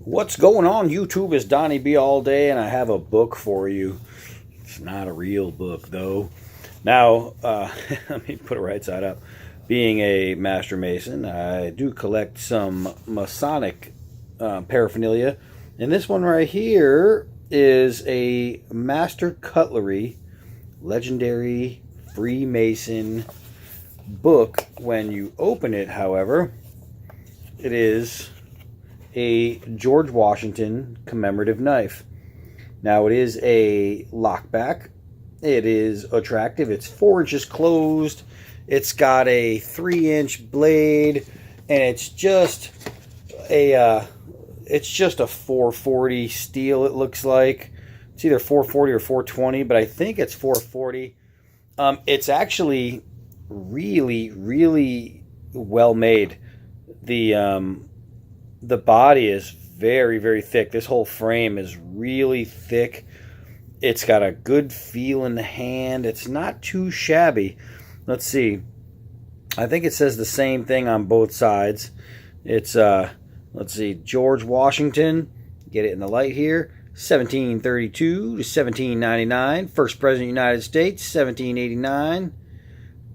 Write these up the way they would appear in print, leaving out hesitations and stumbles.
What's going on, YouTube? Is Donnie B all day, and I have a book for you. It's not a real book, though. Now, let me put it right side up. Being a master mason, I do collect some Masonic paraphernalia. And this one right here is a Master Cutlery Legendary Freemason book. When you open it, however, it is a George Washington commemorative knife. Now, it is a lockback. It is attractive. It's 4 inches closed. It's got a 3-inch blade, and it's just a 440 steel. It looks like it's either 440 or 420, but I think it's 440. It's actually really well made. The body is very thick. This whole frame is really thick. It's got a good feel in the hand. It's not too shabby. Let's see. I think it says the same thing on both sides. It's let's see, George Washington. Get it in the light here. 1732 to 1799. First President of the United States, 1789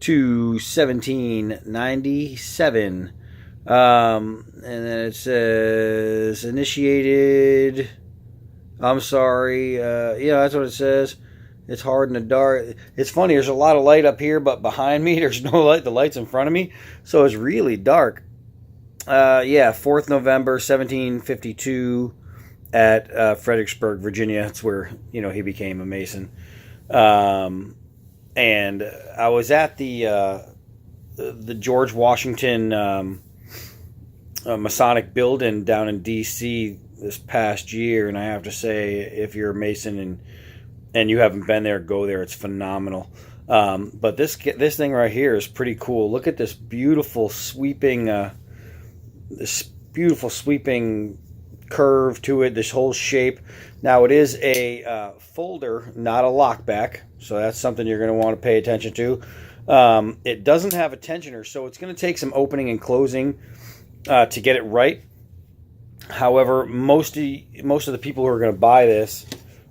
to 1797. And then it says initiated. I'm sorry. Yeah, that's what it says. It's hard in the dark. It's funny. There's a lot of light up here, but behind me, there's no light. The light's in front of me, so it's really dark. Yeah, 4th November, 1752, at Fredericksburg, Virginia. That's where he became a Mason. And I was at the George Washington Masonic building down in D.C. this past year, and I have to say, if you're a Mason and you haven't been there, go there. It's phenomenal. But this thing right here is pretty cool. Look at this beautiful sweeping curve to it. This whole shape. Now it is a folder, not a lockback, so that's something you're going to want to pay attention to. It doesn't have a tensioner, so it's going to take some opening and closing to get it right. However, most of the people who are going to buy this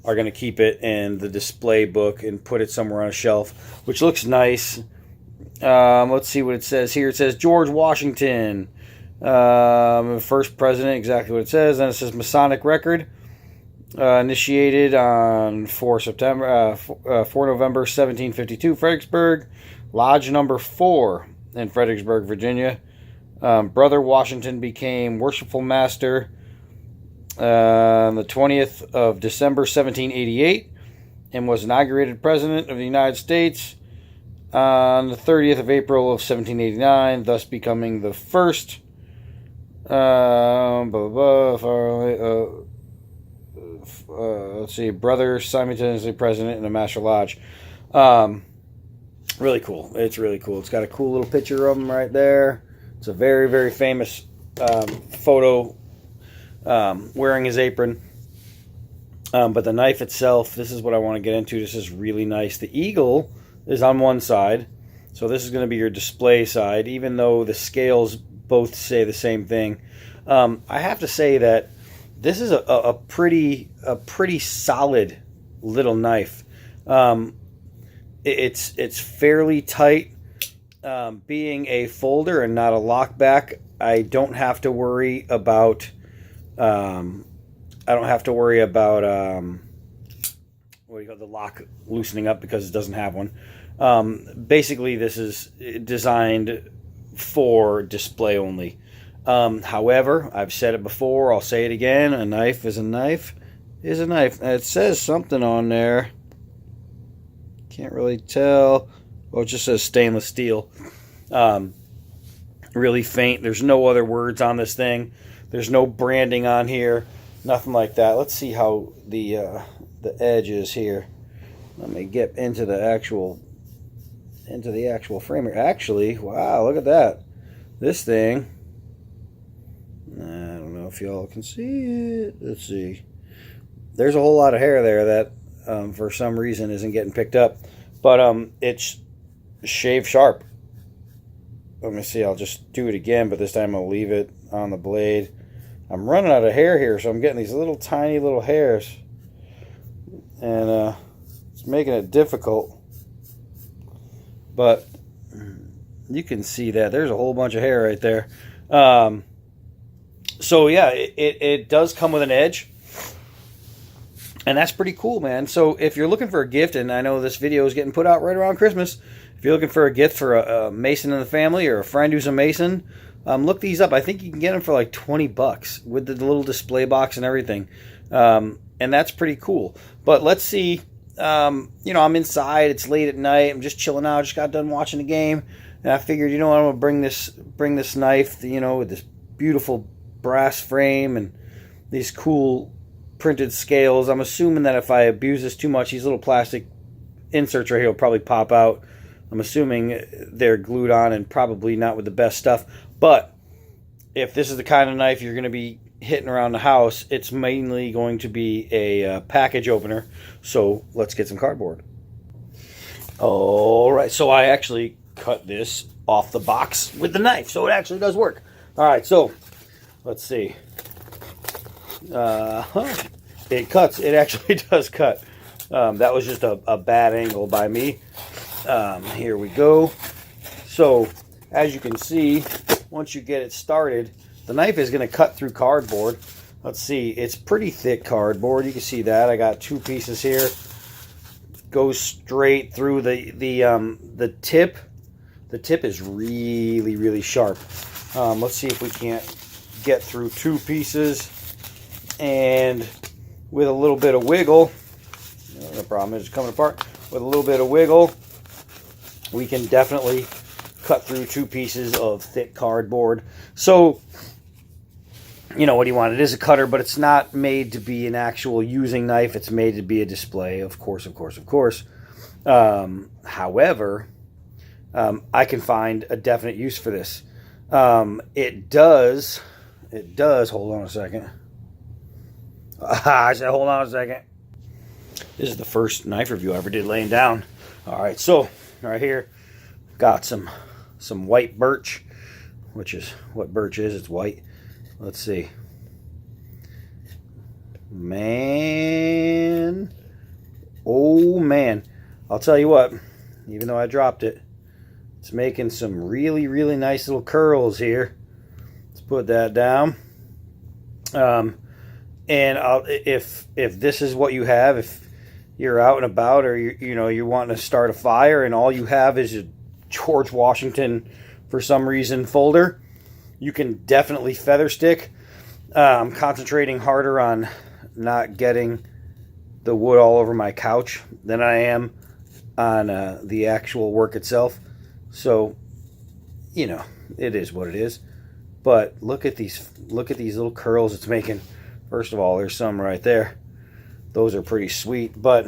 are going to keep it in the display book and put it somewhere on a shelf, which looks nice. Let's see what it says here. It says George Washington, first president, exactly what it says. Then it says Masonic record, initiated on 4 November 1752, Fredericksburg, Lodge number 4 in Fredericksburg, Virginia. Brother Washington became worshipful master on the 20th of December 1788 and was inaugurated president of the United States on the 30th of April of 1789, thus becoming the first let's see, brother simultaneously president in a master lodge. Really cool. It's really cool. It's got a cool little picture of him right there. It's a very famous photo wearing his apron. But the knife itself, this is what I want to get into. This is really nice. The eagle is on one side, so this is going to be your display side, even though the scales both say the same thing. I have to say that this is a pretty solid little knife. It's fairly tight. Being a folder and not a lockback, I don't have to worry about. The lock loosening up because it doesn't have one. Basically, this is designed for display only. However, I've said it before. I'll say it again. A knife is a knife. Is a knife. It says something on there. Can't really tell. Oh, it just says stainless steel. Really faint. There's no other words on this thing. There's no branding on here. Nothing like that. Let's see how the edge is here. Let me get into the actual frame here. Actually, wow, look at that. This thing. I don't know if y'all can see it. Let's see. There's a whole lot of hair there that for some reason isn't getting picked up. But it's shave sharp. Let me see, I'll just do it again, but this time I'll leave it on the blade. I'm running out of hair here, so I'm getting these little tiny little hairs. And it's making it difficult. But you can see that. There's a whole bunch of hair right there. So yeah, it does come with an edge. And that's pretty cool, man. So if you're looking for a gift, and I know this video is getting put out right around Christmas, if you're looking for a gift for a Mason in the family or a friend who's a Mason, look these up. I think you can get them for like $20 with the little display box and everything. And that's pretty cool. But let's see, I'm inside. It's late at night. I'm just chilling out. Just got done watching the game. And I figured, I'm going to bring this knife, with this beautiful brass frame and these cool printed scales. I'm assuming that if I abuse this too much, these little plastic inserts right here will probably pop out. I'm assuming they're glued on and probably not with the best stuff. But if this is the kind of knife you're going to be hitting around the house, it's mainly going to be a package opener. So let's get some cardboard. All right, so I actually cut this off the box with the knife, so it actually does work. All right, so let's see. It cuts. It actually does cut. That was just a bad angle by me. Here we go. So as you can see, once you get it started, the knife is going to cut through cardboard. Let's see. It's pretty thick cardboard. You can see that. I got 2 pieces here. Goes straight through the tip. The tip is really, really sharp. Let's see if we can't get through 2 pieces. And with a little bit of wiggle, the problem is it's coming apart. With a little bit of wiggle, we can definitely cut through 2 pieces of thick cardboard. So, what do you want? It is a cutter, but it's not made to be an actual using knife. It's made to be a display, of course. However, I can find a definite use for this. It does, hold on a second. I said, hold on a second. This is the first knife review I ever did laying down. All right, so right here, got some white birch, which is what birch is. It's white. Let's see. Man. Oh, man. I'll tell you what, even though I dropped it, it's making some really, really nice little curls here. Let's put that down. And if this is what you have, if you're out and about, or you're wanting to start a fire and all you have is a George Washington for some reason folder, you can definitely feather stick. I'm concentrating harder on not getting the wood all over my couch than I am on the actual work itself. So, it is what it is. But look at these little curls it's making. First of all, there's some right there. Those are pretty sweet. But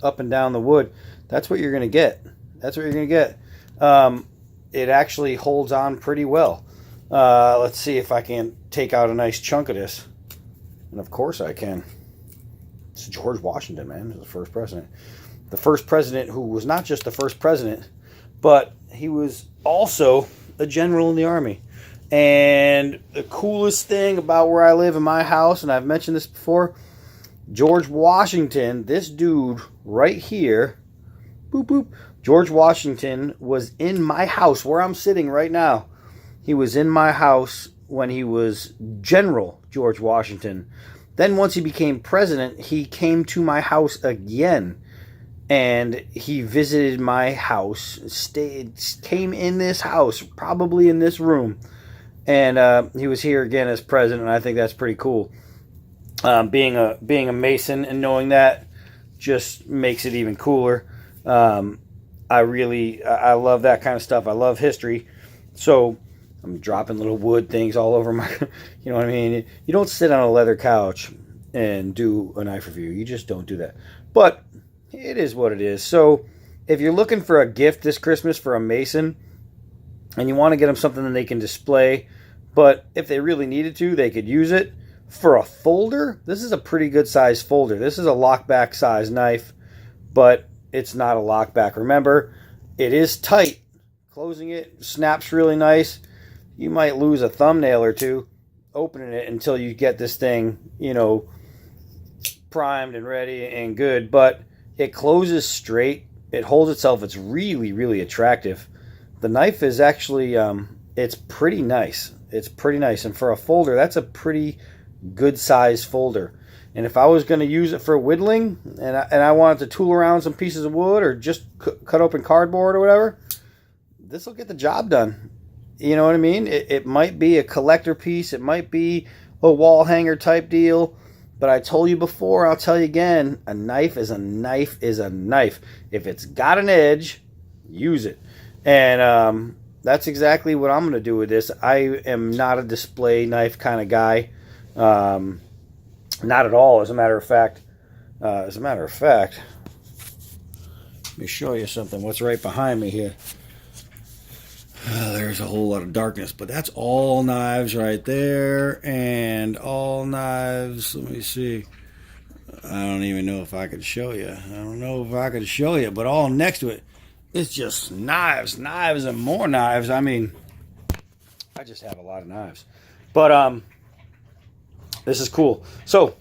up and down the wood, that's what you're going to get. It actually holds on pretty well. Let's see if I can take out a nice chunk of this. And of course I can. It's George Washington, man. He's the first president. The first president who was not just the first president, but he was also a general in the army. And the coolest thing about where I live in my house, and I've mentioned this before, George Washington, this dude right here, boop, boop, George Washington was in my house where I'm sitting right now. He was in my house when he was General George Washington. Then once he became president, he came to my house again. And he visited my house, came in this house, probably in this room. And he was here again as president, and I think that's pretty cool. Being a Mason and knowing that just makes it even cooler. I love that kind of stuff. I love history. So I'm dropping little wood things all over my, you know what I mean? You don't sit on a leather couch and do a knife review. You just don't do that. But it is what it is. So if you're looking for a gift this Christmas for a Mason and you want to get them something that they can display, but if they really needed to, they could use it. For a folder, this is a pretty good size folder. This is a lockback size knife, but it's not a lockback. Remember, it is tight. Closing it snaps really nice. You might lose a thumbnail or two. opening it until you get this thing, primed and ready and good. But it closes straight. It holds itself. It's really, really attractive. The knife is actually, it's pretty nice. It's pretty nice. And for a folder, that's a pretty good size folder. And if I was going to use it for whittling and I wanted to tool around some pieces of wood or just cut open cardboard or whatever, this will get the job done. You know what I mean? It might be a collector piece. It might be a wall hanger type deal. But I told you before, I'll tell you again, a knife is a knife is a knife. If it's got an edge, use it. And that's exactly what I'm going to do with this. I am not a display knife kind of guy. Not at all, as a matter of fact. Let me show you something. What's right behind me here? There's a whole lot of darkness, but that's all knives right there, and all knives. Let me see. I don't even know if I could show you. But all next to it, it's just knives, and more knives. I mean, I just have a lot of knives. But this is cool. So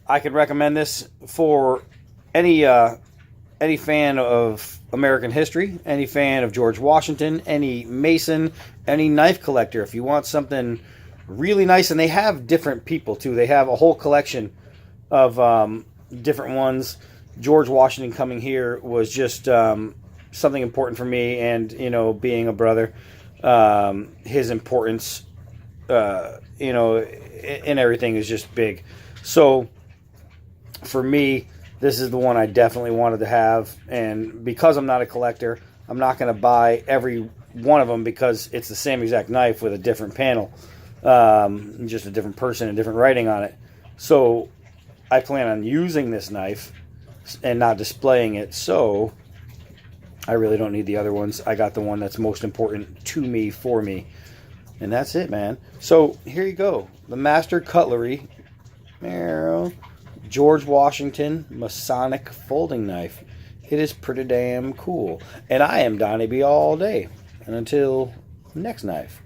I could recommend this for any fan of American history, any fan of George Washington, any Mason, any knife collector. If you want something really nice, and they have different people too. They have a whole collection of different ones. George Washington coming here was just something important for me, and being a brother, his importance, in everything is just big. So for me, this is the one I definitely wanted to have, and because I'm not a collector, I'm not going to buy every one of them because it's the same exact knife with a different panel, just a different person and different writing on it. So I plan on using this knife and not displaying it, so I really don't need the other ones. I got the one that's most important to me, for me, and that's it, man. So here you go, the Master Cutlery George Washington Masonic folding knife. It is pretty damn cool. And I am Donnie B all day. And until next knife.